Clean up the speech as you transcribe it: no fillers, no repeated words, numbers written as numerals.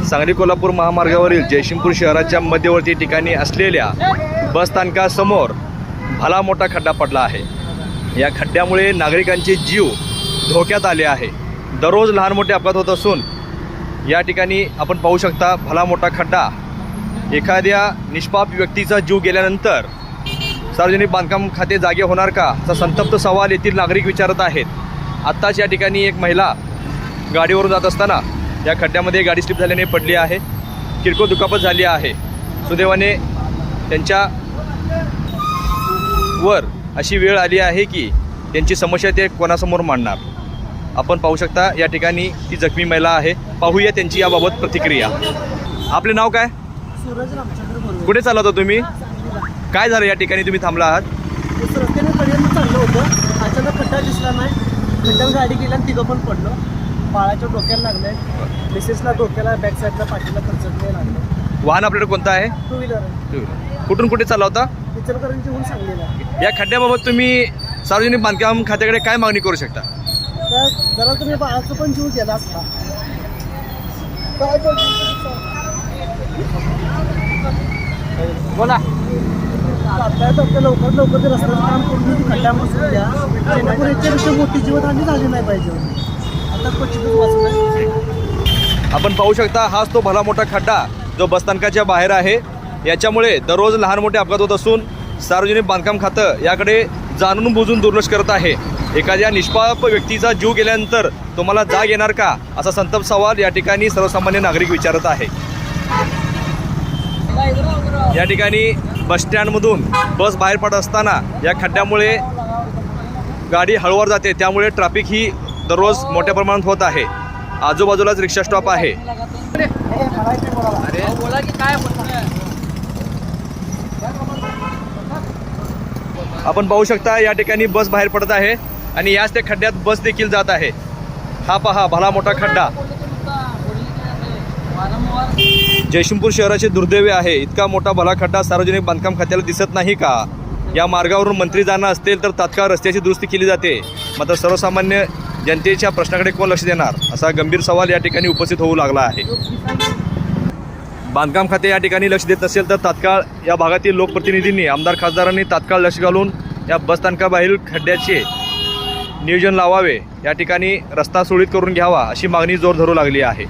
सांगली कोल्हापूर महामार्गावरील जयसिंगपूर शहराच्या मध्यवर्ती ठिकाणी असलेल्या बस स्थानकासमोर भला मोठा खड्डा पडला आहे। या खड्ड्यामुळे नागरिकांचे जीव धोक्यात आले आहे। दररोज लहान मोठे अपघात होत असून या ठिकाणी आपण पाहू शकता भला मोठा खड्डा। एखाद्या निष्पाप व्यक्तीचा जीव गेल्यानंतर सार्वजनिक बांधकाम खाते जागे होणार का, असा संतप्त सवाल येथील नागरिक विचारत आहेत। आत्ताच या ठिकाणी एक महिला गाडीवरून जात असताना या खड्ड्यामध्ये गाडी स्लिप झाल्याने पडली आहे। किरकोळ दुखापत झाली आहे। सुदैवाने त्यांच्या वर अशी वेळ आली आहे की त्यांची समस्या ते कोणासमोर मांडणार। आपण पाहू शकता या ठिकाणी ती जखमी महिला आहे। पाहूया त्यांची याबाबत प्रतिक्रिया। आपले नाव काय? सूरज रामचंद्र बोलतोय। कुठे चालला होता तुम्ही? काय झालं या ठिकाणी तुम्ही थांबला आहात? रस्त्याने पर्यंत चाललं होतं, अचानक खड्डा दिसला नाही, खड्ड्यात गाडी गेली आणि तिघं पण पडलो। बाळाच्या डोक्याला लागले, मिसेसला डोक्याला बॅक साईडला पाठीला खरचटले लागले। वाहन आपल्याकडे कोणतं आहे? टू व्हीलर कुठून कुठे चालला होता? इचलकरंजीहून सांगलीला। या खड्ड्याबाबत तुम्ही सार्वजनिक बांधकाम खात्याकडे काय मागणी करू शकता? तर जरा तुम्ही बाळाचं पण जीव गेला असता। काय बोला लवकर लवकर ते रस्त्याचं काम करून खड्ड्यापासून द्या, जेणेकरून याच्यापेक्षा मोठी जीवनहानी झाली नाही पाहिजे। आता क्वचितच वाचलं। आपण पाहू शकता हाच तो भला मोठा खड्डा जो बसस्थानकाच्या बाहेर आहे। याच्यामुळे दररोज लहान मोठे अपघात होत असून सार्वजनिक बांधकाम खातं याकडे जाणून बुजून दुर्लक्ष करत आहे। एखाद्या निष्पाप व्यक्तीचा जीव गेल्यानंतर तुम्हाला जाग येणार का, असा संतप्त सवाल या ठिकाणी सर्वसामान्य नागरिक विचारत आहे। या ठिकाणी बसस्टँडमधून बस बाहेर पडत असताना या खड्ड्यामुळे गाडी हळूवार जाते, त्यामुळे ट्रॅफिक ही दररोज मोठ्या प्रमाणात होत आहे। आजूबाजूलाच रिक्षा स्टॉप आहे। आपण पाहू शकता या ठिकाणी बस बाहेर पडत आहे आणि याच त्या खड्ड्यात बस देखील जात आहे। हा पहा भला मोठा खड्डा जयसिंगपूर शहराचे दुर्दैव आहे। इतका मोठा भला खड्डा सार्वजनिक बांधकाम खात्याला दिसत नाही का? या मार्गावरून मंत्री जाणं असतील तर तात्काळ रस्त्याची दुरुस्ती केली जाते, मात्र सर्वसामान्य जनतेच्या प्रश्नाकडे कोण लक्ष देणार, असा गंभीर सवाल या ठिकाणी उपस्थित होऊ लागला आहे। बांधकाम खाते या ठिकाणी लक्ष देत नसेल तर तात्काळ या भागातील लोकप्रतिनिधींनी, आमदार खासदारांनी तात्काळ लक्ष घालून या बसस्थानकाबाहेरील खड्ड्याचे नियोजन लावावे, या ठिकाणी रस्ता सुरळीत करून घ्यावा, अशी मागणी जोर धरू लागली आहे।